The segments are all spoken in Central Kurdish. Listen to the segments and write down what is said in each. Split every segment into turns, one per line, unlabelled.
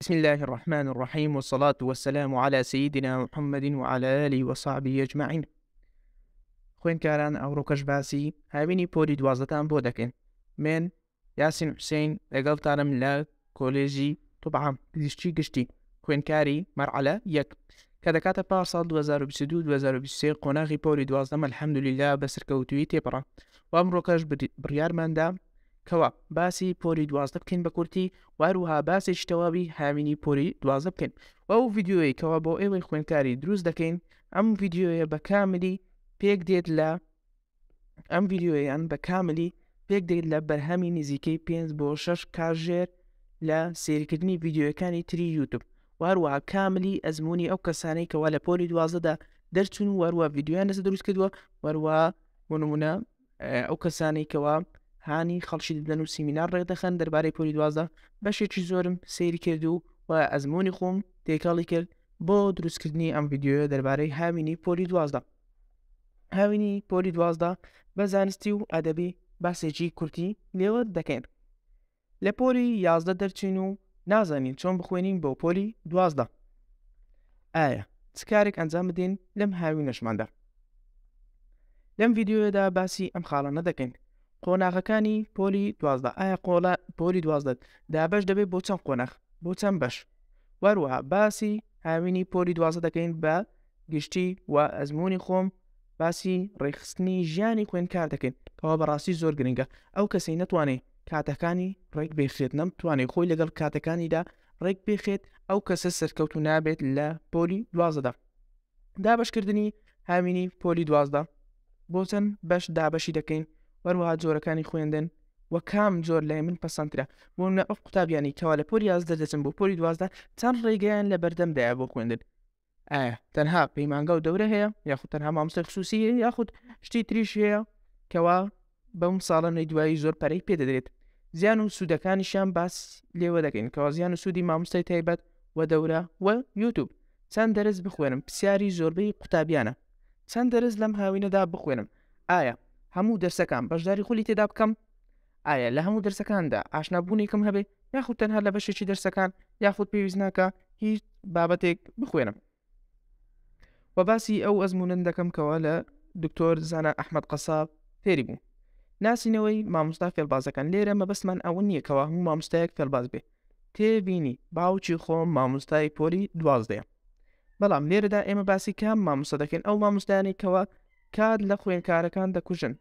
بسم الله الرحمن الرحيم والصلاة والسلام على سيدنا محمد وعلى آله وصحبه أجمعين. خوێنکاران ئەوڕۆکەش باسی هاوینی پۆلی دوازدەتان بۆ دەکەین. من یاسین حوسێن لەگەڵتانم لە کۆلێژی توبعام پزیشکی گشتی خوێنکاری مەرعەلە یەک کە دەکاتە پارساڵ 2022-2023 قۆناغی پۆلی دوازدەم الحەمدولیلا بە سەرکەوتووی تێپەڕا و ئەمڕۆکەش بڕیارماندا کەوا باسی پۆلی دوازدە بکەین بە کورتی واروها باسێکی تەواوی هاوینی پۆلی دوازدە بکەین و ئەو ڤیددیۆی کەوا بۆ ئێوەی خوێنکاری دروست دەکەین ئەم ڤیددیۆیە بە کاملی پێک دێت لە ئەم ڤیددیۆیان بە کاملی پێک دێت لە بەرهەمی نزیکەی 5 بۆ 6 کاژێر لە سێریکردنی ڤیددیۆەکانی تری یوتوب واروها کاملی ئەزمموی ئەو کەسانەی کەوا لە پۆلی دوازدەدا دەرچون واروها ڤیددیویان لەسە دروست کردووە وەروها بۆنمونە ئەو کەسانەی کەوا هانی خەڵکی دەدەن و سیمینار ڕێدەخەن دەربارەی پۆلی دوازدە بەشێکی زۆرم سەیری کردو و ئەزمموی خۆم تێکاڵی کرد بۆ دروستکردنی ئەم ڤیددیۆ دەربارەی هاوینی پۆلی دوازدە. هاوینی پۆلی دوازدە بە زانستی و ئەدەبی باسێکی کورتی لێوە دەکەین. لە پۆلی 11 دەرچین و نازانین چۆن بخوێنین بۆ پۆلی دوازدە. ئایا چ کارێک ئەنجام بدەین لەم هاوینەشماندا؟ لەم ڤیددیۆدا باسی ئەم خاڵانە دەکەین. قۆناغەکانی پۆلی دوازدە ئایا پۆلی دوازدەت دابش دەبێت بۆ چەند قۆناغ بۆ چەند بەش وەروەها باسی هاوینی پۆلی دوازدە دەکەین بە گشتی و ئەزمموی خۆم باسی ڕێخستنی ژیانی خوێنکار دەکەین کەوا بەڕاستی زۆر گرنگە ئەو کەسەی نەتوانێت کاتەکانی ڕێک بێخێت نەمتوانێت خۆی لەگەڵ کاتەکانیدا ڕێک بێخێت ئەو کەسە سەرکەوتو نابێت لە پۆلی دوازدەدا. دابشکردنی هاوینی پۆلی دوازدە بۆ چەند بەش دابەشی دەکەین وەروەها جۆرەکانی خوێندن و کام جۆر لای من پەسەندترە بۆ منە ئەو قوتابیانی کەوا لە پۆلی 11 دەچن بۆ پۆلی دوازدە چەند ڕێگەیان لە بەردەمدایە بۆ خوێندن ئایا تەنها پەیمانگە و دەورە هەیە یاخود تەنها مامۆستای خصوصی هەیە یاخود شتی تریش هەیە کەوا بەم ساڵەی دوایی زۆر پەرەی پێدەدرێت. زیان و سوودەکانیشیان باس لێوە دەکەین کەوا زیان و سوودی مامۆستای تایبەت و دەورە و یوتوب چەند دەرس بخوێنم پرسیاری زۆربەی قوتابیانە چەند دەرس لەم هاوینەدا بخوێنم ئایا هەموو دەرسەکان بەشداری خولی تێدا بکەم ئایا لە هەموو دەرسەکاندا ئاشنابوونێکم هەبێ یاخود تەنها لە بەشێکی دەرسەکان یاخود پێویست ناکە هیچ بابەتێک بخوێنم و باسی ئەو ئەزمونن دەکەم کەوا لە دکتۆر زانە ئەحمەد قەساب فێری بوو ناسینەوەی مامۆستا فێڵبازەکان لێرە مەبەستمان ئەوە نییە کەوا هەموو مامۆستایەک فێڵباز بێ تێبینی باوکی خۆم مامۆستای پۆلی دوازدەیە بەڵام لێرەدا ئێمە باسی کام مامۆستا دەکەین ئەو مامۆستایانەی کەوا کات لە خوێنکارەکان دەکوژن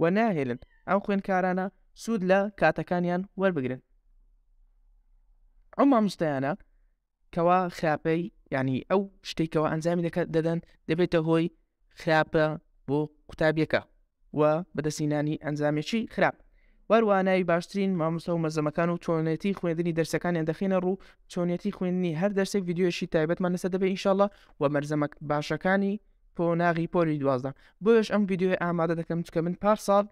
و ناهێلن ئەو خوێنکارانە سوود لە کاتەکانیان وەربگرن ئەو مامۆستایانە کەوا خراپەی ینی ئەو شتێکەوە ئەنجامی دەدەن دەبێتە هۆی خراپە بۆ قوتابیەکە و بەدەستینانی ئەنجامێکی خراپ وەروانایی باشترین مامۆستا و مەرزەمەکان و چۆنێتی خوێندنی دەرسەکانیان دەخینە ڕوو چۆنێتی خوێندنی هەر دەرسێک ڤیددیۆشی تایبەتمان لەسەر دەبێت ئینشاءڵڵا و مەرزەمە باشەکانی قۆناغی پۆلی دوازدە بۆیش ئەم ڤیددیۆی ئامادە دەکەم چکە من پارساڵ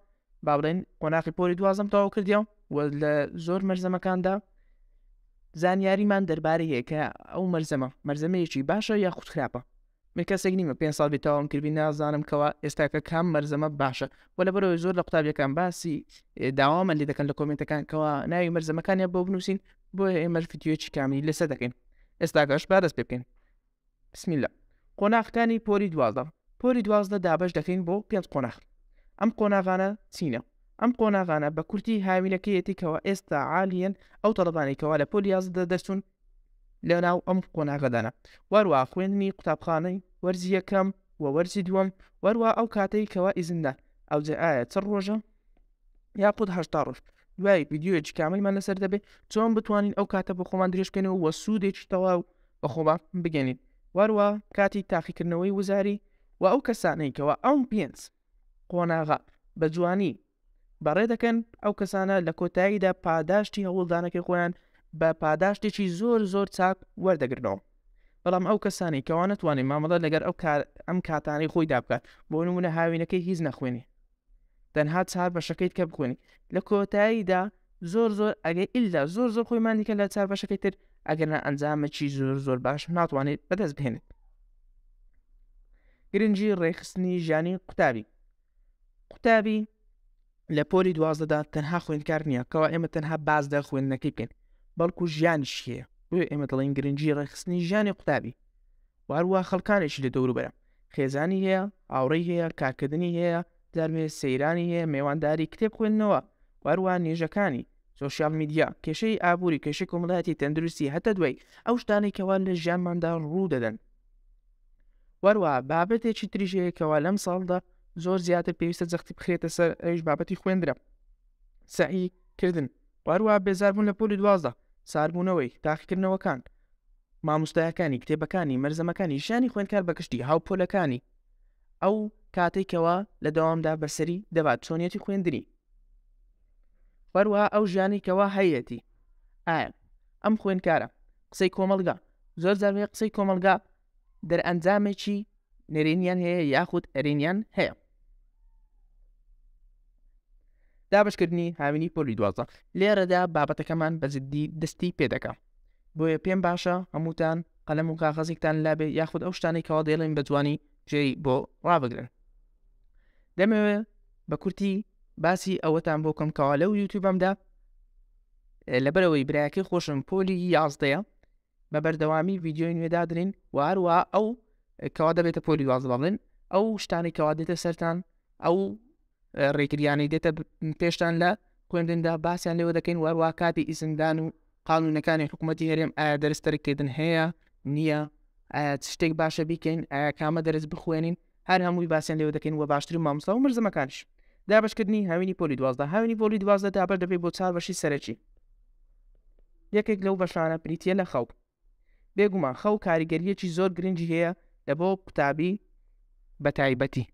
با بڵێن قۆناغی پۆلی دوازدەم تەواو کردیەوە و لە زۆر مەرزەمەکاندا زانیاریمان دەربارەی هەیە کە ئەو مەرزەمەیەکی باشە یاخود خراپە من کەسێک نیمە 5 ساڵ بێتەوەم کردی نازانم کەوا ئێستاکە کام مەرزەمە باشە و لەبەرەوەی زۆر لە قوتابیەکان باسی داوامە لێ دەکەن لە کۆمنتەکان کەوا ناوی مەرزەمەکانیان بۆ بنووسین بۆیە ئێمە ڤیددیۆیەکی کامی لەسەر دەکەین ئێستاکەش با دەست پێ بکەین. بسم الله. قۆناغەکانی پۆلی دوازدە پۆلی دوازدە دابش دەکەین بۆ 5 قۆناغ ئەم قۆناغانە چینە ئەم قۆناغانە بە کورتی هاوینەکەیەتیکەوە ئێستا عالیەن ئەو تەڵەبانێکەوە لە پۆلی 11 دەرچوون لە ناو ئەم قۆناغەدانە وەروە خوێندنی قوتابخانەی وەرزی یەکەم و وەرزی دووەم وەروە ئەو کاتەی کەوا ئیزندا ئەوجێ ئایا چ ڕۆژە یاخود هەشتا ڕۆژ دوای ڤیددیۆیەکی کاملمان لەسەر دەبێت چۆن بتوانین ئەو کاتە بە خۆمان درێژکەنەوە وە سوودێکی تەواو بە خۆمان بگەنین وەروە کاتی تاقیکردنەوەی وزاری و ئەو کەسانەی کەوا ئەم 5 قۆناغا بە جوانی بەڕێ دەکەن ئەو کەسانە لە کۆتاییدا پاداشتی هەوڵدانەکەی خۆیان بە پاداشتێکی زۆر چاک وەردەگرنەوە بەڵام ئەو کەسانی کەوا نەتوانین مامەڵە لەگەر ئەم کاتانەی خۆی دابکات بۆ نمونە هاوینەکەی هیچ نەخوێنی تەنها چار بەشەکەیت کە بخوێنی لە کۆتاییدا زۆر ئەگەی ئیلا زۆر خۆیمان دیکە لە چار بەشەکەی تر ئەگەرنا ئەنجامەکی زۆر باش ناتوانێت بەدەست بهێنێت. گرنگی ڕێخستنی ژیانی قوتابی لە پۆلی دوازدەدا تەنها خوێندکار نییە کەوا ئێمە تەنها باز دە خوێندنەکەی بکەین بەڵکو ژیانیش هەیە. بۆیە ئێمە دەڵێن گرنگی ڕێخستنی ژیانی قوتابی. وهروە خەڵکانێکی لە دەوروبەرە، خێزانی هەیە، ئاوڕێی هەیە، کارکردنی هەیە، دەرمێ سەیرانی هەیە، میێوانداری کتێب خوێندنەوە، وهروە نێژەکانی سۆشیال میدیا، کێشەی ئابووری، کێشەی کۆمەڵایەتی تەندروستی، هەتە دوای ئەو شتانەی کەوا لە ژیانماندا ڕوو دەدەن. وەروە بابەتێکی تریش هەیە کەوا لەم ساڵدا زۆر زیاتر پێویستە جەختی بخرێتە سەر، ئەویش بابەتی خوێندنە، سەعیکردن، وەروە بێزاربوون لە پۆلی 12، ساربوونەوەی تاقیکردنەوەکان، مامۆستایەکانی، کتێبەکانی، مەرزەمەکانی، ژیانی خوێندکار بەگشتی، هاوپۆلەکانی، ئەو کاتێکەوە لە دەوامدا بەسەری دەبات چۆنیەتی خوێندنی، وەروە ئەو ژیانی کەوا هەیەتی. ئایا ئەم خوێندکارە قسەی کۆمەڵگا زۆر جارێ قسەی کۆمەڵگا دەرئەنجامێکی نەرێنیان هەیە یاخود ئەرێنیان هەیە. دابشکردنی هاوینی پۆلی 12 لێرەدا بابەتەکەمان بە جددی دەستی پێدەکە. بۆیە پێم باشە هەمووتان قەلەم و کاغەزێکتان لابێ یاخود ئەو شتانەی کەوا دەڵێن بە جوانی جێی بۆ ڕابگرن. دەمەوێت بە کورتی باسی ئەوەتان بۆ کەم کەوا لەو یوتیوبەمدا لەبەرەوەی برایەکەی خۆشم پۆلی 11 بە بەردەوامی ڤیدیۆی نوێدادرین و هەروە ئەو کەوا دەبێتە پۆلی 12 بڵێن ئەو شتانی کەوا دێتە سەرتان، ئەو ڕێگریانی دێتە پێشتان لە خوێندندا باسییان لێوە دەکەین، وەروە کاتی ئیسمدان و قانونەکانی حکوومەتی هەرێم ئایا دەرستەرکردن هەیە نییە، ئایا شتێک باشە بیکەین، ئایا کامە دەرس بخوێنین، هەر هەمووی باسییان لێوە دەکەین و باشتر مامۆستا و مەرزەمەکانش. دابشکردنی هاوینی پۆلی 12 هاوینی پۆلی 12 دابەر دەبێت بۆ 4 بەشی سەرەکی. یەکێک لەو بەشانە بریتیە لە خەو. بێگومان خەو کاریگەریەکی زۆر گرنگی هەیە لە بۆ قوتابی بە تایبەتی.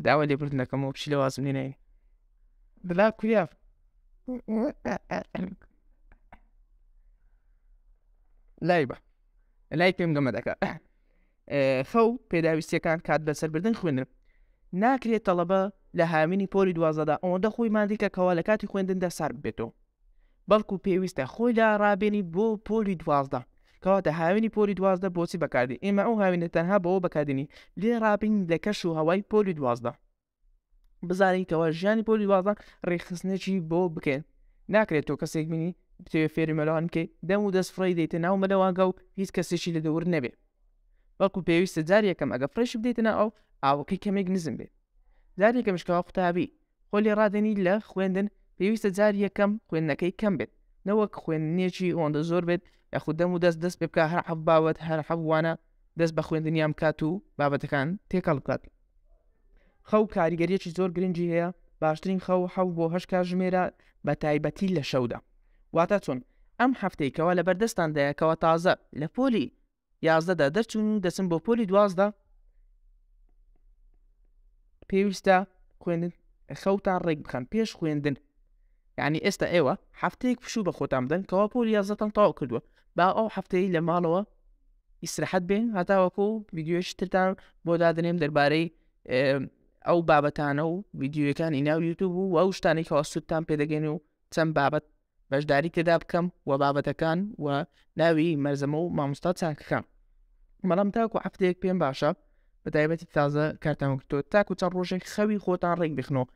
داوا لێبوردنەکەمەوە پشی لە وازم لێنین بلا کوریاف لای بە لای پێم گەمە دەکە. خەو پێداویستیەکان کات بەسەربردن خوێندن ناکرێت تەڵەبە لە هاوینی پۆلی 12دا ئەوەندە خۆی مادیکە کەوا لە کاتی خوێندندا سار بێتەوە، بەڵکو پێویستە خۆی لا ڕابێنی بۆ پۆلی 12 کەواتە هاوینی پۆلی 12 بۆچی بەکاردی ئێمە ئەو هاوینە تەنها بەوە بەکاردێنی لێ ڕابین لە کەش و هەوای پۆلی 12 بزانین کەوا ژیانی پۆلی 12 ڕێخستنێکی بۆ بکەین. ناکرێت تۆ کەسێک بینی بتوێ فێری مەلەوان بکەیت دەم و دەست فڕی دەیتە ناو مەلەوانگە و هیچ کەسێکی لە دەور نەبێ، بەڵکو پێویستە جاری یەکەم ئەگە فڕێش بدەیتە ناو ئەو ئاوەکەی کەمێک نزم بێت. جاری یەکەمش کەوا قوتابی خۆ لێ ڕادێنی لە خوێندن پێویستە جاری یەکەم خوێندنەکەی کەم بێت، نەوەک خوێندنێکی ئەوەندە زۆر بێت یاخود دەم و دەست پێ بکە هەر حەف باوەت هەر حەفوانە دەست بە خوێندنیام کات و بابەتەکان تێکەڵ بکات. خەو کاریگەریەکی زۆر گرنگی هەیە، باشترین خەو 7 بۆ 8 کاتژمێرە بە تایبەتی لە شەودا. واتە چۆن ئەم هەفتەی کەوا لە بەردەستاندایە کەوا تازە لە پۆلی 11دا دەرچوون دەچن بۆ پۆلی 12 پێویستە خوێندن خەوتان ڕێک بخەن پێش خوێندن. یعنی ئێستا ئێوە هەفتەیەک پشوو بە خۆتان بدەن کەوا پۆلی 11تان تەواو کردووە، با ئەو هەفتەی لە ماڵەوە ئیسراحەت بێن هەتاوەکو ڤیدیۆیەکی ترتان بۆ دادنێم دەربارەی ئەو بابەتانە و ڤیدیۆیەکانی ناو یوتیوب و ئەو شتانی کەوا سوودتان پێدەگەین و چەند بابەت بەشداری تێدا بکەم و بابەتەکان و ناوی مەرزەمە و مامۆستا چاکەکان. بەڵام تاکو هەفتەیەک پێم باشە بە تایبەتی تازە کارتان وەکتۆ تاکو چەند ڕۆژێک خەوی خۆتان ڕێک بخنەوە.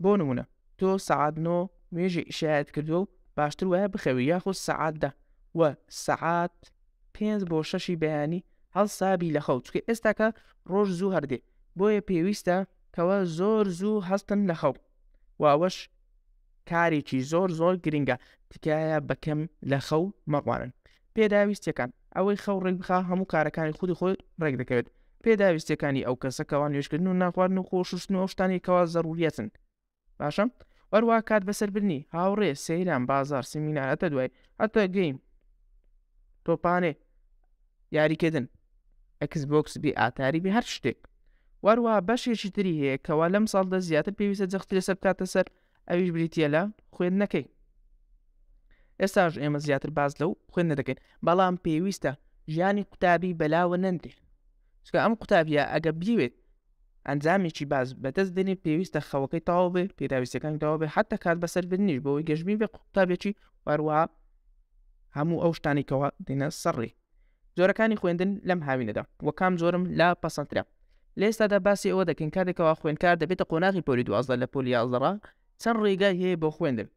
بۆ نمونە تۆ سەعات 9 مێژی ئیشایەت کردو و باشتر وایە بخەوی یاخود سەعات 10 و سەعات 5 بۆ 6 بەیانی هەڵسابی لە خەو، چکە ئێستاکە ڕۆژ زوو هەردێ، بۆیە پێویستە کەوا زۆر زوو هەستن لە خەو و ئەوەش کارێکی زۆر گرنگە، تکایە بەکەم لە خەو مەڕوانن. پێداویستیەکان ئەوەی خەو ڕێک بخا هەموو کارەکانی خودی خۆی ڕێک دەکەوێت. پێداویستیەکانی ئەو کەسەکەوە نوێژکردن و ناخواردن و خۆشوشتن و شتانی کەوا زەڕوریەتن باشە. وەروە کات بەسەربردنی هاوڕێ سەیران بازار سیمینار هەتە دوای هەتە گەیم تۆپانێ یاریکردن ئەکسبۆکس بێ ئاتاری بێ هەر شتێک. وەروە بەشێکی تری هەیە کەوا لەم ساڵدا زیاتر پێویستە جەختی لەسەر بکاتە سەر ئەویش بریتیە لە خوێندنەکەی. ئێستاش ئێمە زیاتر باز لەو خوێندنە دەکەین، بەڵام پێویستە ژیانی قوتابی بەلاوە نەندێ، چکە ئەم قوتابیە ئەگە بیوێت ئەنجامێکی باز بەدەست دێنێ پێویستە خەوەکەی تەواو بێ، پێداویستەکانی تەواو بێ، حتا کات بەسەربردنیش بۆەوەی گەشتبین بێ قوتابێکی وەروەها هەموو ئەو شتانی کەوا دێنە سەڕێ. جۆرەکانی خوێندن لەم هاوینەدا وە کام جۆرم لا پەسەندرا. لە ئێستادا باسی ئەوە دەکەین کاتێکەوە خوێندکار دەبێتە قۆناغی پۆلی 12 لە پۆلی 11 چەند ڕێگای هەیە بۆ خوێندن.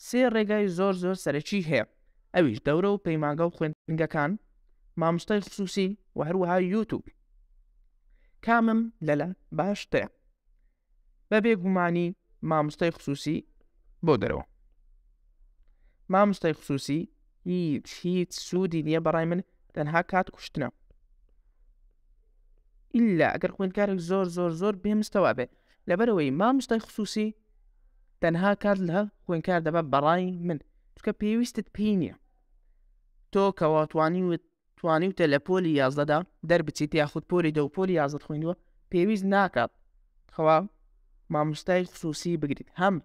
سێ ڕێگای زۆر سەرەکی هەیە، ئەویش دەورە و پەیمانگە و خوێندنگەکان، مامۆستای خصوصی و هەروەها یوتیوب. کامم لەلا باشترە؟ بەبێ گومانی مامۆستای خصوصی بۆ دەرەوە. مامۆستای خصوصی هیچ سوودی نییە بەڕای من، تەنها کات کوشتنە. ئیلا ئەگەر خوێندکارێک زۆر بێمستەوا بێ، لەبەرەوەی مامۆستای خصوصی تەنها کات لە خوێندکار دەبە بەڕای من، چونکە پێویستت پێی نییە تۆ کەوا توانیوتە لە پۆلی 11دا دەربچیت یاخود پۆلی 10 و پۆلی 11 خوێندووە، پێویست ناکات خەوا مامۆستای خصوصی بگریت. هەم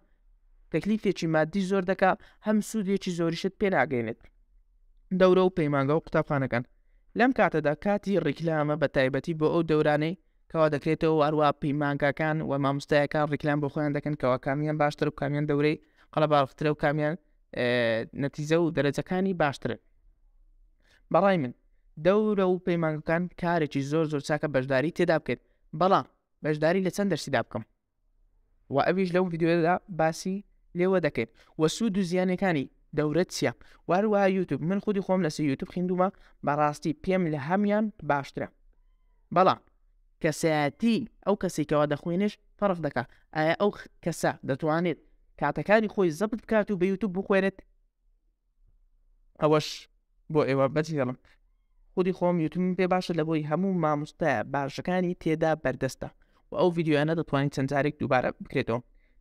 تەکلیفێکی مادی زۆر دەکا، هەم سوودێکی زۆریشت پێ ناگەێنێت. دەورە و پەیمانگە و قوتابخانەکان لەم کاتەدا کاتی ڕیکلامە بە تایبەتی بۆ ئەو دەورانەی کەوا دەکرێتەوە هەروە پەیمانگەکان و مامۆستایەکان ڕیکلام بۆ خۆیان دەکەن کەوا کامیان باشتر و کامیان دەورەی قەڵە باڵغترە و کامیان نەتیجە و دەرەجەکانی باشترن. بەڕای من دەورە و پەیمانگەکان کارێکی زۆر چاکە بەشداری تێدا بکەیت، بەڵام بەشداری لە چەند دەرسیدا بکەم و ئەویش لەو ڤیدیۆدا باسی لێوە دەکەیت. وە سوود و زیانەکانی دەورەت چییە؟ واروها یوتیوب، من خودی خۆم لەسەر یوتیوب خوێندوومە، بەڕاستی پێم لە هەمیان باشترە، بەڵام کەسایەتی ئەو کەسێکەوە دەخوێنش فەرق دەکات. ئایا ئەو کەسە دەتوانێت کاتەکانی خۆی زەبط بکات و بە یوتیوب بخوێنێت؟ ئەوەش بۆ ئێوە بەجێڵم. خودی خۆم یوتیوبم پێ باشە لە بۆی هەموو مامۆستایە باشەکانی تێدا بەردەستە و ئەو ڤیدیۆیانە دەتوانین چەند جارێک دووبارە بکرێتەوە.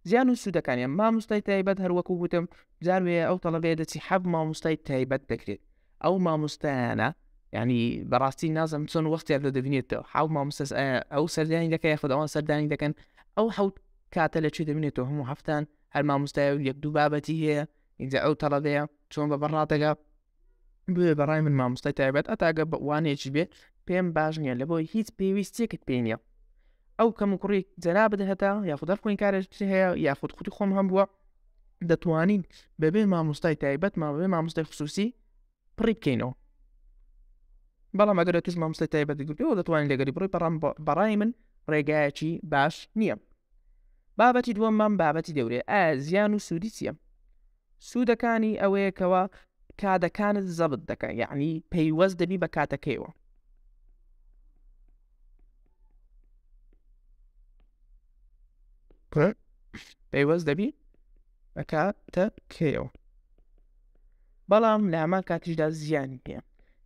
زیان و سوودەکانیان مامۆستای تایبەت هەروەکو گوتم جاروێ ئەو تەڵەبەیە دەچی حەب مامۆستای تایبەت دەکرێت. ئەو مامۆستایانە یعنی بەڕاستی نازم چۆن وەختیان لە دەبینێتەوە حەوت مامۆستاس ئەو سەردانی دەکەی یاخود ئەوان سەردانی دەکەن، ئەو حەوت کاتە لەکوێ دەبینێتەوە هەموو هەفتان هەر مامۆستای و یەک دوو بابەتی هەیە، اینجا ئەو تەڵەبەیە چۆن بە بەڕاتەگا بێ. بەڕای من مامۆستای تایبەت ئەتاگە وانەیەکی بێ پێم باش نییە، لەبۆی هیچ پێویستیەکت پێی نییە. ئەو کەم و کوڕی جەنابەت هەتا یاخود هەر خوێندکارێکی هەیە یاخود خودی خۆم هەم بووە، دەتوانین بەبێ مامۆستای تایبەت بەبێ مامۆستای خصوصی پڕی بکەینەوە. بەڵام ئەگەر توش مامۆستای تایبەت گرتەوە دەتوانین لەگەری بڕی، بەڕای من ڕێگایەکی باش نییە. بابەتی دووەممان بابەتی دەورێ. ئایا زیان و سوودی چییە؟ سوودەکانی ئەوەیە کەوا کادەکانت زەبط دەکەن، یعنی پەیوەست دەبی بە کاتەکەیەوە. پەیوەست دەبی بە کاتەکەیەوە، بەڵام لە هەمان کاتیشدا زیانی هەیە،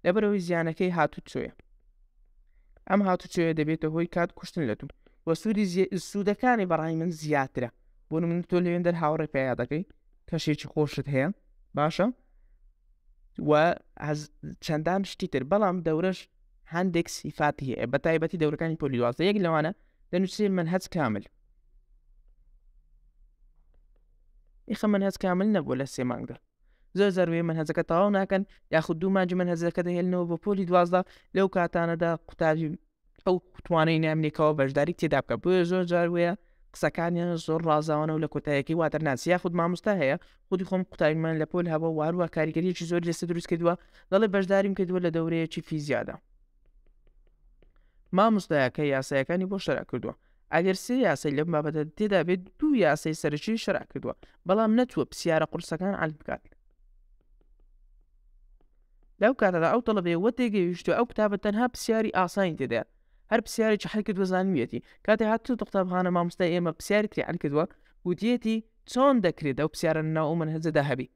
لەبەرەوەی زیانەکەی هاتوچۆیە. ئەم هاتوچۆیە دەبێتە هۆی کات کوشتن لە تو وە سوودەکانی بەڕای من زیاترە. بۆ من تۆ لەوێندەر هاوڕێ پێیا دەکەی کەشێکی خۆشت هەیە باشە و چەندان شتی تر، بەڵام دەورەش هەندێک سیفاتی هەیە، بە تایبەتی دەورەکانی پۆلی 12 یەک لەوانە دەنووسێ منهەج کامل. ئیخە منهەج کامل نەبووە لە 3 مانگدا، زۆر وێ منهەجەکە تەواو ناکەن یاخود 2 مانگی منهەجەکە دەهێڵنەوە بۆ پۆلی 12. لەو کاتانەدا قوتابی ئەو توانای نامنێکەوە بەشداری تێدا بکە. بۆیە زۆر جار وەیە قسەکانیان زۆر ڕازاوانە و لە کۆتاییەکەی واتر ناسی. یاخود مامۆستا هەیە خودی خۆم قوتابیمان لە پۆل هەبووە وارووە کاریگەریەکی زۆر لێسە دروست کردووە، دەڵێ بەشداریم کردووە لە دەورەیەکی فیزیادا. مامۆستایەکە یاسایەکانی بۆ شەرع کردووە، ئەگەر 3 یاسای لەم بابەتە تێدا بێت 2 یاسای سەرەکی شەرع کردووە، بەڵام نەچووە پرسیارە قورسەکان حەل بکات. لەو کاتەدا ئەو تەڵەبەیە وە تێگەیشتووە ئەو کتابە تەنها پرسیاری ئاسانی تێدایە، هەر پرسیارێکی حەل کردووە زانیویەتی. کاتێ هاتووە قوتابخانە مامۆستای ئێمە پرسیاری تری حەل کردووە، وتیەتی چۆن دەکرێت ئەو پرسیارە ناو ئەو منهەجەدا هەبی،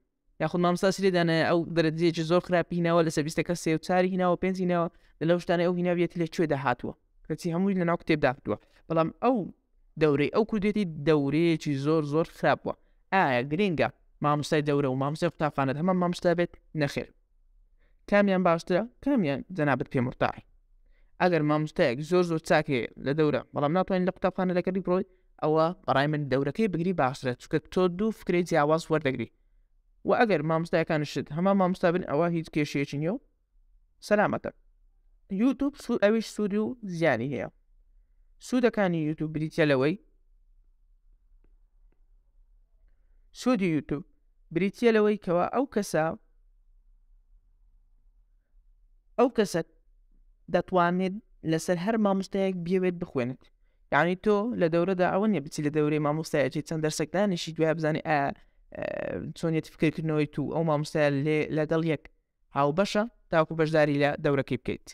یاخود مامۆستا سرێدانە ئەو دەرەجەیەکی زۆر خراپی هیناوە لەسەر 20ەکە 3 و 4 هیناوە 5 هیناوە، لەو شتانە ئەو هیناویەتی لەکوێدا هاتووە کەچی هەمووی لەناو کتێبدا کردووە، بەڵام ئەو دەورەی ئەو کردێتی دەورەیەکی زۆر خراپ بووە. ئایا گرنگە مامۆستای دەورە و مامۆستای قوتابخانەت هەمان مامۆستا بێت؟ نەخێر. کامیان باشترە؟ کامیان جەنابەت پێم ورتاعی. ئەگەر مامۆستایەک زۆر چاک هەیە لە دەورە بەڵام ناتوانین لە قوتابخانە دەکەی بڕۆی، ئەوە بەڕای من دەورەکەی بگری باشترە، چونکە تۆ 2 فکرەی جیاواز وەردەگری. و ئەگەر مامۆستایەکانشت هەمان مامۆستا بن، ئەوە هیچ کێشەیەکی نییە و سەلامەتە. یوتیوب ئەویش سوودی و زیانی هەیە. سوودەکانی یوتیوب بریتە لەوەی سوودی یوتیوب بریتە لەوەی کەوا ئەو کەسە دەتوانێت لەسەر هەر مامۆستایەک بێوێت بخوێنێت. یعنی تۆ لە دەورەدا ئەوە نیە بچی لە دەورەی مامۆستایەکی چەند دەرسێک دانیشی دوای بزانێ چۆنیەتی فکرکردنەوەی تو ئەو مامۆستایە لەگەڵ یەک هاوبەشە تاوەکو بەشداری لە دەورەکەی بکەیت.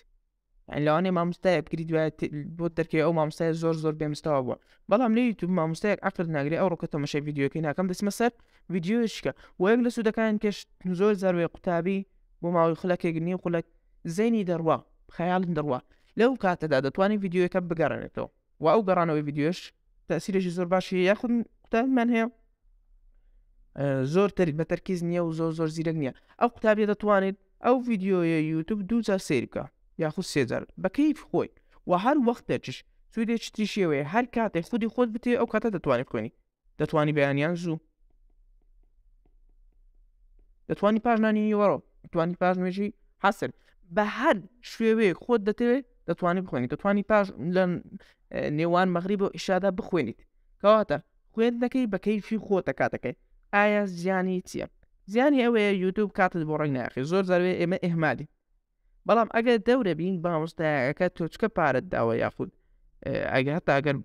لەوانەیە مامۆستایە بگری دوایە بۆ دەرکەوێ ئەو مامۆستایە زۆر بێمستەوە بووە، بەڵام لە یوتیوب مامۆستایەک عەقل ناگرێت ئەو ڕۆکە تەماشای ڤیدیۆکەی ناکەم دەچمە سەر ڤیدیۆیشکە و یەک لە سوودەکان کەش زۆر زاروێ قوتابی بۆ ماوەی خولەکێک نییە خولەک زەینی دەڕوا خەیاڵم دەڕوا لەو کاتەدا دەتوانین ڤیدیۆیەکە بگەڕێنێتەوە و ئەو گەڕانەوەی ڤیدیۆش تەسیرێکی زۆر باشی یاخود قوتابیمان هەیە زۆر بە تەرکیز نییە و زۆر زیرەک نییە، ئەو قوتابیە دەتوانێت ئەو ڤیدیۆیە یوتیوب 2 جار سەیر بکە یاخود 3 جار بە کەیف خۆی و هەر وەخت دەچش سوودێکی تریشیەوەی هەر کاتێک خودی خۆت بتێ ئەو کاتە دەتوانێت بخوێنی، دەتوانی بەیانیان زوو، دەتوانی پاژنانی وەڕۆ، دەتوانی پاژنێژی حەسر بە هەر شوێوەیەک خۆت دەتەوێت دەتوانی بخوێنیت، دەتوانی پاش لە نێوان مەغریب و ئیشادا بخوێنیت، کەواتە خوێندنەکەی بە کەیفی خۆتە کاتەکەی. ئایا زیانی چییە؟ زیانی ئەوەیە یوتیوب کاتت بۆ ڕێک ناخی زۆر زاروێ ئێمە ئێهمالی، بەڵام ئەگەر دەورە بین بە مامۆستایەکە تۆ چکە پارەت داوە یاخود ئەگە هەتا ئەگەر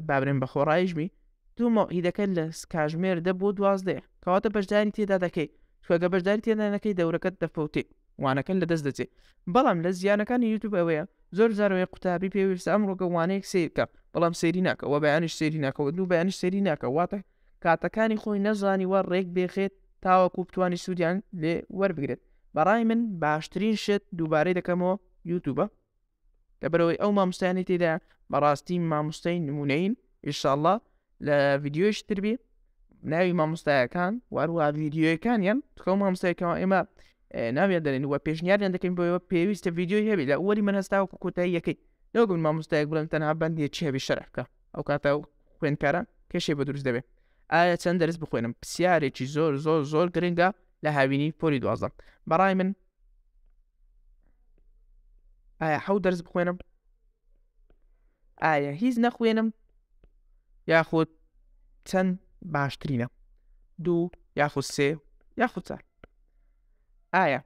بابرێن بە خۆڕایشمی دوو مەوعیدەکە لە کاتژمێر 10 بۆ 12 کەواتە بەشداری تێدا دەکەی، چکە بەشداری تێدا نەکەی دەورەکەت دەفەوتێ وانەکەن لەدەست دەچێت. بەڵام لە زیانەکانی یوتیوب ئەوەیە زۆر زاروێ قوتابی پێویستە ئەم ڕۆگە وانەیەک سیرکە بەڵام سەیری ناکە و بەیانیش سەیری ناکەوە دوو بەیانیش سەیری ناکە واتە کاتەکانی خۆی نەزانی وە ڕێک بێخێت تاوەکو بتوانی سوودیان لێ وەربگرێت. بەڕای من باشترین شت دووبارەی دەکەمەوە یوتیوبە لەبەرەوەی ئەو مامۆستایانی تێدا بەڕاستی مامۆستای نمونەین ئینشاءڵڵا لە ڤیدیۆیش تربی ناوی مامۆستایەکان وەروە ڤیدیۆیەکانیان تکە مامۆستایەکەوە ئێمە ناویان دەرێن وە پێشنیاریان دەکەین بۆەوە پێویستە ڤیدیۆی هەبێت لە وەری من هەستاوەکو کۆتایی یەکەی لەوگەن مامۆستایەک بڵێن تەنها بەندێکی هەبێ شەرح بکە ئەو کاتە خوێندکارە کێشێ بە دروست دەبێت. ئایا چەند دەرس بخوێنم؟ پرسیارێکی زۆر گرنگە لە هاوینی پۆلی 12. بەڕای من ئایا 7 دەرس بخوێنم؟ ئایا هیچ نەخوێنم؟ یاخود چەند باشترینە؟ 2 یاخود 3 یاخود 4؟ ئایا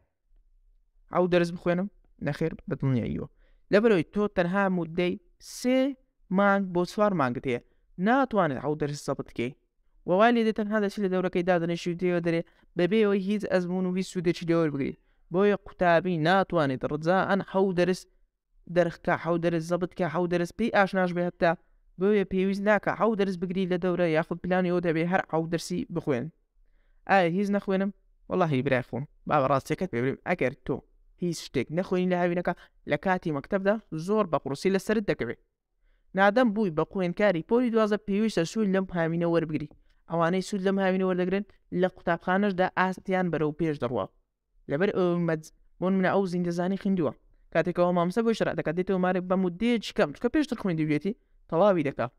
7 دەرس بخوێنم؟ نەخێر بەدڵنیاییەوە لەبەرەوەی تۆ تەنها مودەی 3 مانگ بۆ 4 مانگت هەیە ناتوانێت 7 دەرس زەبط بکەی وەوای لێ دێت تەنها دەچێت لە دەورەکەی دادەنێشی و دێوە دەرێ بەبێەوەی هیچ ئەزمون و هیچ سوودێکی لێوە بگریت بۆیە قوتابی ناتوانێت ڕجاءەن 7 دەرس دەرخکە 7 دەرس زەبط کە 7 دەرس پێی ئاشناش بێت تا بۆیە پێویست ناکە 7 دەرس بگری لە دەورە یاخود پلانی ئەوە دەبێت هەر 7 دەرسی بخوێن. ئایا هیچ نەخوێنم؟ وەڵاهی برای خۆم با بەڕاستیەکەت پێ بڵێم ئەگەر تۆ هیچ شتێک نەخوێنی لە هاوینەکە لە کاتی مەکتەبدا زۆر بە قورسی لەسەرت دەکەوێت. نادەم بووی بە خوێندکاری پۆلی 12 پێویستە سوود لەم هاوینە وەربگری، ئەوانەی سوود لەم هاوینە وەردەگرن لە قوتابخانەشدا ئاستیان بەرەو پێش دەڕوا لەبەر بۆ منە ئەو زیندەزانی خوێندووە کاتێکەوە مامۆستا بۆی شەرح دەکات دێتەوە مارێک بە مودەیەکی کەم چکە پێشتر خوێندی بێتی تەواوی دەکات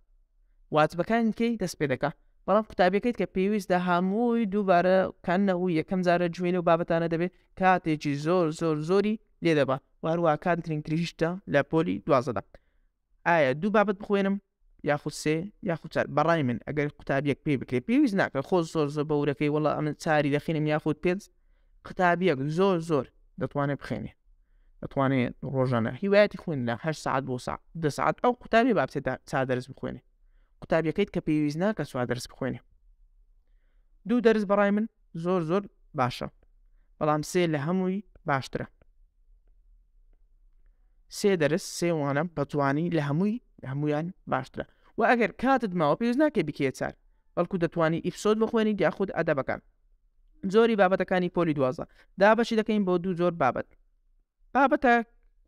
واتبەکانی کەی دەست پێ دەکات بەڵام قوتابیەکەیت کە پێویستە هەمووی دووبارە کاننەوە یەکەم جارە جوێنە و بابەتانە دەبێت کاتێکی زۆری لێ دەبا وارووا کاتترین تریشتە لە پۆلی 12دا. ئایا 2 بابەت بخوێنم یاخود 3 یاخود 4؟ بەڕای من ئەگەر قوتابیەک پێ بکرێت پێویست ناکە خۆ زۆر بەورەکەی وەڵا ئەمن 4 دەخینم یاخود 5 قوتابیەک زۆر دەتوانێت بخێنێ دەتوانێت ڕۆژانە هیوایەتی خوێندنە 8 ساعت بۆ 2 ساعت ئەو قوتابی با بچێت 4 دەرس بخوێنێ قوتابیەکەیت کە پێویست ناکە 4 دەرس بخوێنێ. 2 دەرس بەڕای من زۆر باشە بەڵام 3 لە هەمووی باشترە. 3 دەرس 3 وانە بەتوانی لە هەمویان باشترە و ئەگەر کاتت ماوە پێویست ناکە بکێ 4 بەڵکو دەتوانی ئیپسۆد بخوێنی یاخود ئەدەبەکان. زۆری بابەتەکانی پۆلی 12 دابەشی دەکەین بۆ 2 زۆر بابەتە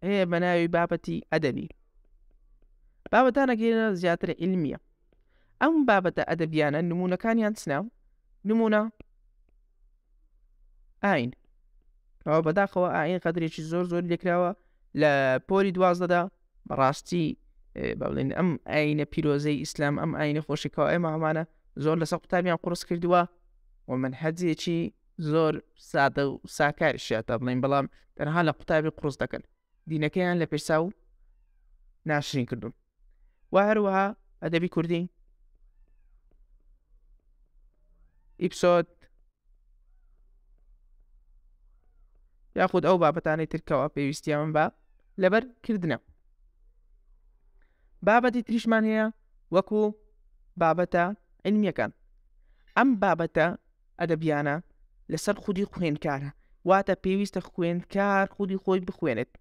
هەیە بە ناوی بابەتی ئەدەبی بابەتانەگەێنە زیاتر علمیە. ئەم بابەتە ئەدەبیانە نمونونەکانیان چناو نمونە ئاین ئەوە بەداخەوە ئاین قەدرێکی زۆر لێکراوە لە پۆلی 12دا بەڕاستی بەڵێن ئەم ئاینە پیرۆزەی ئیسلام ئەم ئاینە خۆشیکەوە ئێمە هەمانە زۆر لەسەر قوتابیان قورس کردووە و منهەجێکی زۆر سادە و ساکاریشیاتە بڵێن بەڵام تەنها لە قوتابی قورس دەکەن دینەکەیان لە پێشاو ناشرین کردوون و هەروەها ئەدەبی کوردی ئیپسۆد یاخود ئەو بابەتانەی ترکەوە پێویستیان بە لەبەر کردنە. بابەتی تریشمان هەیە وەکو بابەتە علمیەکان ئەم بابەتە ئەدەبیانە لەسەر خودی خوێندکارە، واتە پێویستە خوێندکار خودی خۆی بخوێنێت.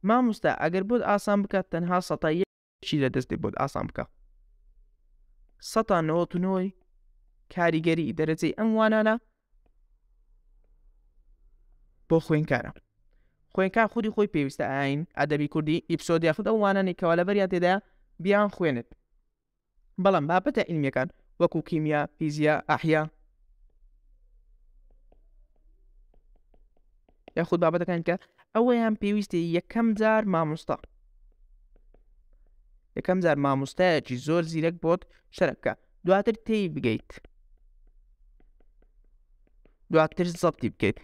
مامۆستا ئەگەر بۆت ئاسان بکات تەنها سەتا یەکی لەدەست بۆت ئاسان بکە. ١٩٩ کاریگەری دەرەجەی ئەم وانانە بۆ خوێندکارە. خوێندکار خودی خۆی پێویستە ئاین ئەدەبی کوردی ئیپسۆد یاخود ئەو وانانەی کەوا لەبەریان تێدایە بیان خوێنێت. بەڵام بابەتە عیلمیەکان وەکو کیمیا، فیزیا، ئەحیا یاخود بابەتەکانی کە ئەوەیان پێویستە یەکەم جار مامۆستایەکی زۆر زیرەک بۆت شەرە بکە، دواتر تێی بگەیت، دواتر زەبتی بکەیت.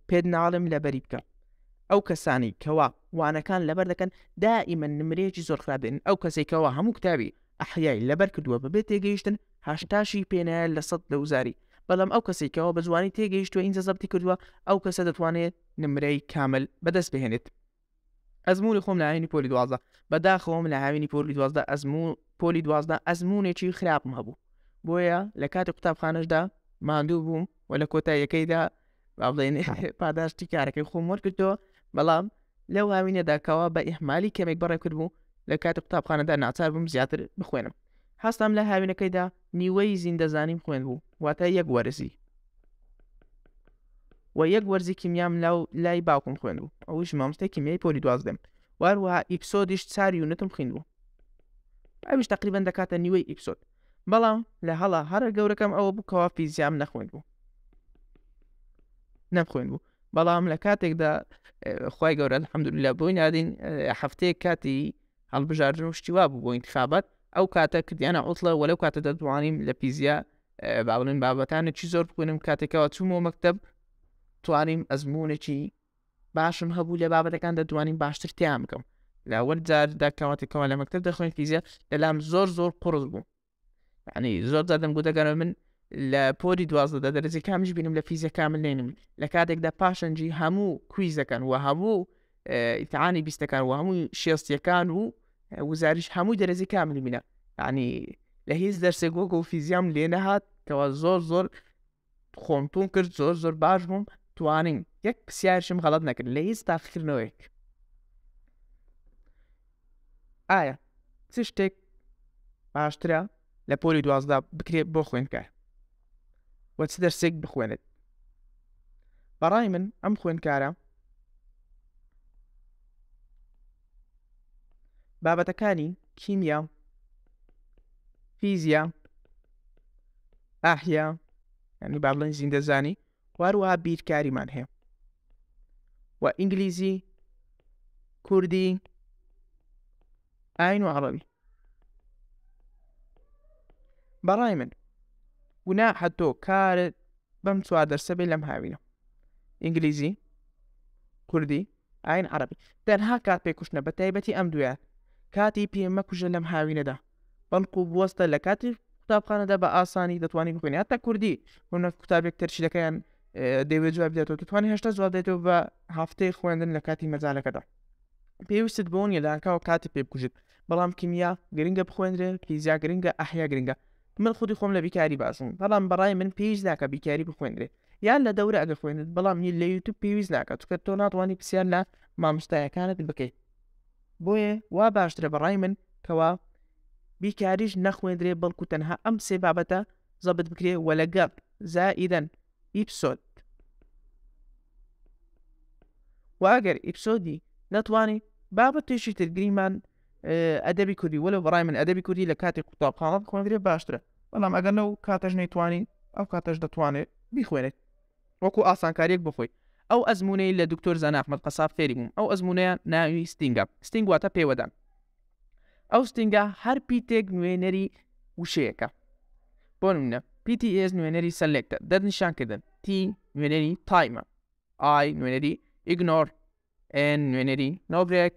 پێت ناڵم لەبەری بکە ئەو کەسانی کەوا وانەکان لەبەر دەکەن دائیمەن نمرەیەکی زۆر خراپ دێن. ئەو کەسێک کەوا هەموو کتابی ئەحیای لەبەر کردووە بەبێت تێگەیشتن 80 پێنایە لە 100 لە وزاری. بەڵام ئەو کەسێکەوە بە جوانی تێگەیشتووە ئینجا زەبتی کردووە ئەو کەسە دەتوانێت نمرەی کامل بەدەست بهێنێت. ئەزمموی خۆم لە هاوینی پۆلی 12 بەداخەوەم لە هاوینی پۆلی 12 پۆلی 12 ئەزممونێکی خراپم هەبوو، بۆیە لە کاتی قوتابخانەشدا ماندوو بووم و لە کۆتاییەکەیدا بڵێن پاداشتی کارەکەی خۆم وەرگرتەوە. بەڵام لەو هاوینەدا کەوا بە ئیحمالی کەمێک بەڕێ کرد بوو لە کاتی قوتابخانەدا ناچار بووم زیاتر بخوێنم. هەستام لە هاوینەکەیدا نیوەی زیندەزانیم خوێن بوو، واتە یەک وەرزی و یەک وەرزی کیمیام لای باوکم خوێن بوو، ئەوش مامۆستای کیمیای پۆلی 12 واروها ئیپسۆدیش 4 یونتم خوێن بوو، ئەوش تقریبەن دەکاتە نیوەی ئیپسۆد. بەڵام لە هەڵا هەرە گەورەکەم ئەوە بوو کەوا فیزیام نەخوێن بوو. بەڵام لە کاتێکدا خوای گەورە الحەمدولله بۆی نادین هەفتەیەک کاتی هەڵبژاردن و شتیوا بوو بۆ ئینتخابات، ئەو کاتە کردیانە عوتڵە وەلەو کاتە دەتوانیم لە فیزیا باڵێن بابەتانێکی زۆر بخوێنم. کاتێکەوە چوومەوە مەکتەب توانیم ئەزممونێکی باشم هەبوو لە بابەتەکان دەتوانین باشتر تیان بکەم. لە وەل جاردا کەواتێکەوە لە مەکتەب دەخوێن فیزیا لەلام زۆر قوڕز بوو، یعنی زۆر جار دەمگوتەکەن من لە پۆلی 12 دەرەجەی کامیش بینم لە فیزیا کامل نێنم. لە کاتێکدا پاشەنجی هەموو کویزەکان و هەموو ئیمتحانی بیستەکان و هەموو شێستیەکان و وزاریش هەمووی دەرەجەی کاملی بینە، یعنی لە هیچ دەرسێک وەکو فیزیام لێ نەهات کەوا زۆر خۆمتون کرد، زۆر باش بووم، توانین یەک پرسیارشم غەڵەت نەکرد لە هیچ تاقیکردنەوەیەک. ئایا چ شتێک باشترە لە پۆلی 12 بکرێت بۆ خوێندکار و چ دەرسێک بخوێنێت؟ بەڕای من ئەم خوێندکارە بابەتەکانی کیمیا، فیزیا، ئاحیا یعنی با بڵێن زیندەزانی واروها بیرکاریمان هەیە و ئینگلیزی، کوردی، ئاین و عەرەبی. بەڕای من گوناحە تۆ کارت بەم 4 دەرسە بێ لەم هاوینە: ئینگلیزی، کوردی، ئاین، عەرەبی. تەنها کات پێکوشنە بە تایبەتی ئەم دوایە کاتی پێ مەکوژە لەم هاوینەدا، بەڵکو بوەستە لە کاتی قوتابخانەدا بە ئاسانی دەتوانی بخوێنی. هەتا کوردی هەنە کتابێک تەرشیلەکەیان دەیوێت جواب بداتەوە دەتوانانی 80 جواب دێتەوە بە هەفتەی خوێندن لە کاتی مەجالەکەدا. پێویستت بۆ نیە لەنکاوە کاتی پێ بکوژیت. بەڵام کیمیا گرنگە بخوێنرێت، فیزیا گرنگە، ئەحیا گرنگە. من خودی خۆم لە بیکاری باسم، بەڵام بەڕای من پێویست ناکە بیکاری بخوێنرێت، یان لە دەورە ئەگە خوێنێت، بەڵام لە یوتیوب پێویست ناکات چونکە تۆ ناتوانانی پرسیار لە مامۆستایەکانت بکەیت. بۆیە وا باشترە بەڕای من کەوا بیکاریش نەخوێندرێت، بەڵکو تەنها ئەم 3 بابەتە زەبط بکرێت و لەگەڵ زائیدەن ئیپسۆد. و ئەگەر ئیپسۆدی نەتوانی بابەتێکی تر گریمان ئەدەبی کوردی، وەلو بەڕای من ئەدەبی کوردی لە کاتی قوتابخانە بخوێنرێت باشترە، بەڵام ئەگەر نەو کاتەش نەیتوانی ئەو کاتەش دەتوانێت بیخوێنێت وەکو ئاسانکاریەک بخۆی. ئەو ئەزممونەی لە دکتۆر زەنا ئەحمەد قەساب فێری بووم، ئەو ئەزممونەیە ناوی ستینگە. ستینگ واتە پێوەدان. ئەو ستینگە هەر پیتێک نوێنەری وشەیەکە. بۆ نمونە PTS نوێنەری سەلێکتە، دەستنیشانکردن. T نوێنەری تایمە، I نوێنەری ignore، N نوێنەری no break،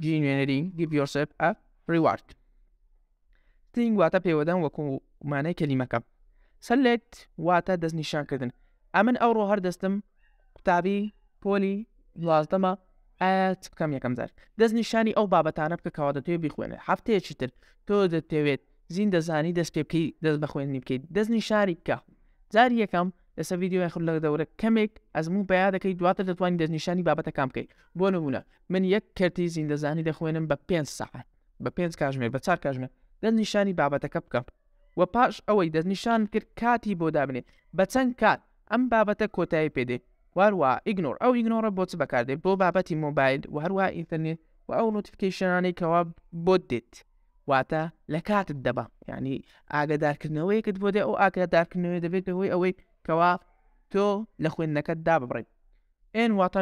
G نوێنەری give yourself a reward. ستینگ واتە پێوەدان وەکو مانای کەلیمەکە. سەلێکت واتە دەستنیشانکردن. ئەمن ئەوڕۆ هەر دەستم قوتابی پۆلی 12مە ئایا بکەم یەکەم جار دەستنیشانی ئەو بابەتانە بکە کەوا دەتەوێت بیخوێنێت. هەفتەیەکی تر تۆ دەتەوێت زین دەزانی دەست پێ بکەی دەست بە خوێندنی بکەیت دەست نیشانی بکە جاری یەکەم لەسەر ڤیدیۆ یاخود لە دەورە کەمێک ئەزموو بەیا دەکەی دواتر دەتوانین دەست نیشانی بابەتەکان بکەیت بۆ نمونە من یەک کەرتی زین دەزانی دەخوێنم بە 5 ساعات بە 5 کاتژمێر بە 4 کاتژمێر دەست نیشانی بابەتەکە بکەم و پاش ئەوەی دەست نیشان کرد کاتی بۆ دابنێ بە چەند کات ئەم بابەتە کۆتایی پێدێ وهروە ئیگنۆر ئەو ئیگنۆرە بۆ چ بەکاردێت بۆ بابەتی مۆبایل و هەروە ئینتەرنێت و ئەو نۆتیفیکیشنانەی کەوا بۆ دێت واتە لە کاتت دەبا یعنی ئاگادارکردنەوەیەکت بۆ دێ ئەو ئاگادارکردنەوەی دەبێت بەهۆی ئەوەی کەوا تۆ لە خوێندنەکەت داببڕیت ئێن واتە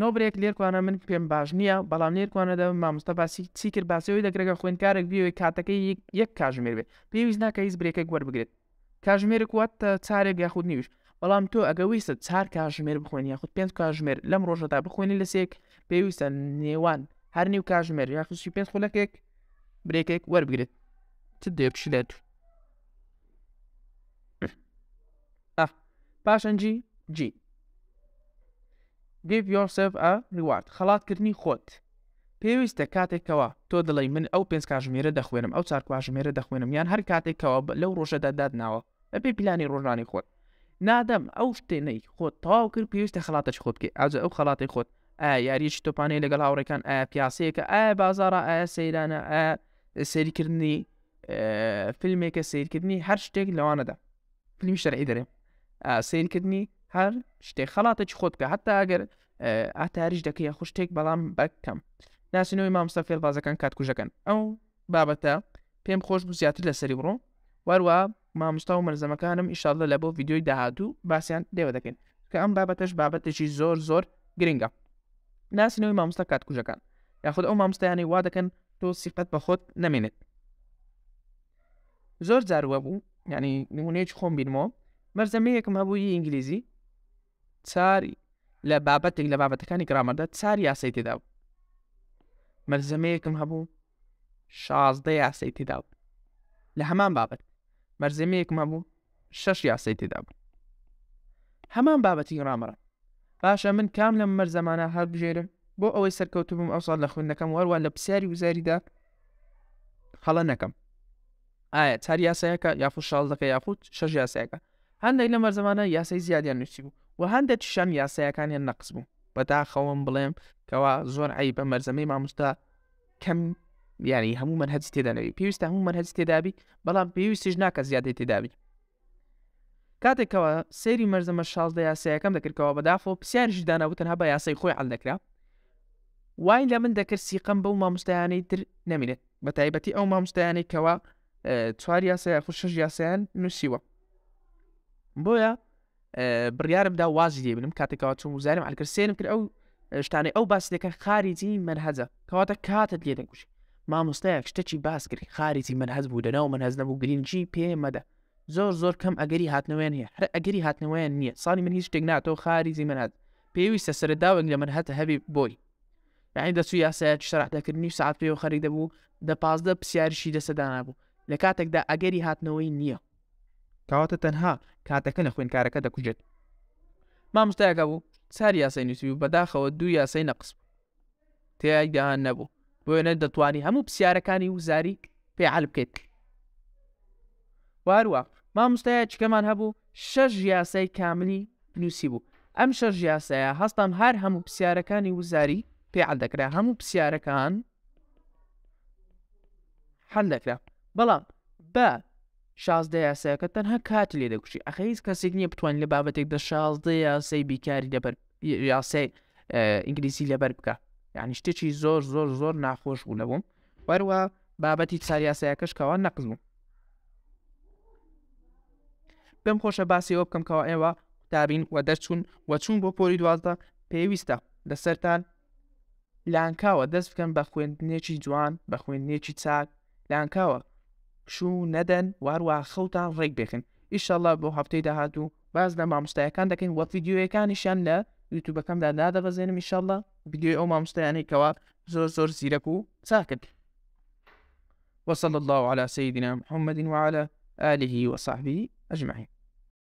نۆبرێک لێرکوانە من پێم باش نییە بەڵام لێرکوانە دەبم مامۆستا باسی چی کرد باسیەوەی دەکرێتگە خوێندکارێک بیەوەی کاتەکەی یەک کاتژمێر بێت پێویست ناکە هیچ برێکێک وەربگرێت کاتژمێرێک واتە چارێک یاخود نیویش بەڵام تۆ ئەگە ویستە 4 کاتژمێر بخوێنی یاخود 5 کاتژمێر لەم ڕۆژەدا بخوێنی لە سێک پێویستە نێوان هەر نیو کاتژمێر یاخود 5 خولەکێک برێکێک وەربگرێت چ دێپشلێت پاشەنجی جی give yourself a reward خەڵاتکردنی خۆت پێویستە کاتێکەوە تۆ دڵی من ئەو 5 کاتژمێرە دەخوێنم ئەو 4 کاتژمێرە دەخوێنم یان هەر کاتێکەوە لەو ڕۆژەدا دادناوە بەپێی پلانی ڕۆژانی خۆت نادەم ئەو شتێنەی خۆت تەواو کرد پێویستە خەڵاتەش خۆت بکەیت ئاجا ئەو خەڵاتی خۆت ئایا یاریی تۆپانەی لەگەڵ هاوڕێکان ئایا پیاسەیەکە ئایا بازاڕە ئایا سەیرانە ئایا سەیریکردنی فیلمێکە سیرکردنی هەر شتێک لەوانەدا فیلمی شەرعی دەرێ سیرکردنی هەر شتێک خەڵاتێکی خۆت بکە هەتا ئەگەر ئاتاریش دەکەی خۆ شتێک بەڵام بەکەم ناسینەوەی مامۆستا فێڵبازەکان کاتکوژەکەن ئەو بابەتە پێم خۆش بوو زیاتر لەسەری بڕۆ وەروە مامۆستا و مەرزەمەکانم ئیشاڵڵا لە بۆ ڤیدیۆی داهاتوو باسییان دێوە دەکەین کە ئەم بابەتەش بابەتێکی زۆر گرنگە ناسینەوەی مامۆستا کاتکوژەکان یاخود ئەو مامۆستایانی وا دەکەن تۆ سیفەت بە خۆت نەمێنێت زۆر جاروە بوو یعنی نمونەیەکی خۆم بینمەوە مەرزەمەیەکم هەبووی ئینگلیزی چاری لە بابەتێک لە بابەتەکانی گرامەردا چار یاسای تێدا بوو مەرزەمەیەکم هەبوو 16 یاسای تێدا بوو لە هەمان بابەت مەرزەمەیەکم هەبوو 6 یاسای تێدا بوو هەمان بابەتی گرامەرە باشە من کام لەم مەرزەمانە هەڵبژێرە بۆ ئەوەی سەرکەوتو بووم ئەو ساڵ لە خوێندنەکەم وەروە لە پرسیاری وزاریدا هەڵە نەکەم ئایا چار یاسایەکە یاخود 16 یاخود 6 یاسایەکە هەندێک لە مەرزەمانە یاسای زیادیان نووسی بوو و هەندێکیشان یاسایەکانیان نەقس بوو بەداخەوم بڵێم کەوا زۆر عیبە مەرزەمەی مامۆستا کەم یعنی هەموو منهەجی تێدانەوی پێویستە هەموو منهەجی تێدابی بەڵام پێویستیش ناکە زیادەی تێدابی کاتێکەوە سەیری مەرزەمە 16 یاسایەکەم دەکردەوە بەداخەوە پرسیاریشی دانابوو تەنها بە یاسای خۆی حەڵ دەکرا وای لە من دەکرد سیقەم بەو مامۆستایانەی تر نەمێنێت بە تایبەتی ئەو مامۆستایانەی کەوا 4 یاسای یاخود 6 یاسایان نووسیوە بۆیە بڕیارمدا وازی لێ بنم کاتێکەوە چۆن وزارم هەڵکرد سێنم کرد ئەو شتانەی ئەو باس دەکەن خارجی منهەجە کەواتە کاتت لێ دەکوژی مامۆستایەک شتێکی باس کرد خارجی منهەج بوو لەناو منهەج نەبوو گرنگی پێ مەدە زۆر کەم ئەگەری هاتنەوەیان هەیە هەر ئەگەری هاتنەوەیان نییە ساڵی من هیچ شتێک ناتەوە خارجی منهەج پێویستە سەرەتاوێک لە منهەج هەبی بۆی یعنی دەچوو یاسایەکی شەرح دەکردنی ساعت پێوە خەریک دەبوو 15 پرسیاریشی دەسەدانا بوو لە کاتێکدا ئەگەری هاتنەوەی نییە کەواتە تەنها کاتەکە لە خوێندکارەکە دەکوژێت مامۆستایەکە بوو 4 یاسای نووسی بوو بەداخەوە 2 یاسای نەقس تێیدا نەبوو بۆیە نەدەتوانی هەموو پرسیارەکانی وزاری پێعەل بکەیت واروە مامۆستایەکەمان هەبوو 6 یاسای کاملی نووسی بوو ئەم 6 یاسایە هەستان هەر هەموو پرسیارەکانی وزاری پێعەل دەکرا هەموو پرسیارەکان حەل دەکرا بەڵام بە 16 یاسایەکە تەنها کات لێ دەکوشی ئەخە هیچ کەسێک نییە بتوانین لە بابەتێکدا 16 یاسای بیکاری لەبەر یاسای ئینگلیزی لەبەر بکە یعنی شتێکی زۆر ناخۆش بوو لەبووم وەروە بابەتی 4 یاسایەکەش کەوا نەقس بوو پێم خۆشە باسیەوە بکەم کەوا ئێوە قوتابین و دەرچوون و چوون بۆ پۆلی 12 پێویستە لەسەرتان لانکاوە دەست بکەن بە خوێندنێکی جوان بە خوێندنێکی چاک لانکاوە شوو نەدەن واروە خەوتان ڕێک بێخن ئیشەڵڵا بۆ هەفتەی داهاتوو باز لە مامۆستایەکان دەکەین وە ڤیدیۆیەکانیشیان لە یوتیوبەکەمدا دادەبەزێنم ئیشەڵڵا ڤیدیۆی ئەو مامۆستایانەی کەوا زۆر زیرەک و چاکن وصلى الله على سيدنا محمد وعلى آله وصحبه أجمعين.